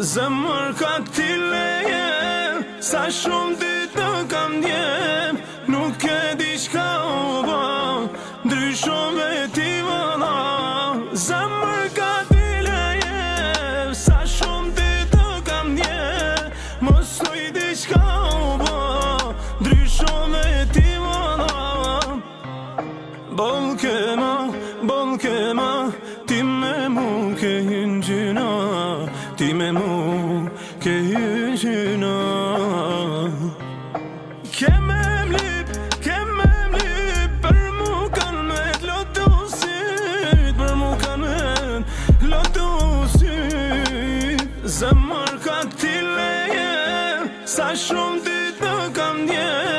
Zemër ka ti leje, sa shumë dit të kam djem. Nuk e di qka u ba, ndryshon veti vëlla. Zemër ka ti leje, sa shumë dit të kam djem. Mos nuk i di qka u ba, ndryshon veti vëlla. Bol kema, ti me mu ke hynë gjyna. Ti me mu ke hynë gjyna. Kemem lip, për mu kanë me t'lotu syt. Për mu kanë me t'lotu syt. Zemër ka ti leje, sa shumë dit të kam dje.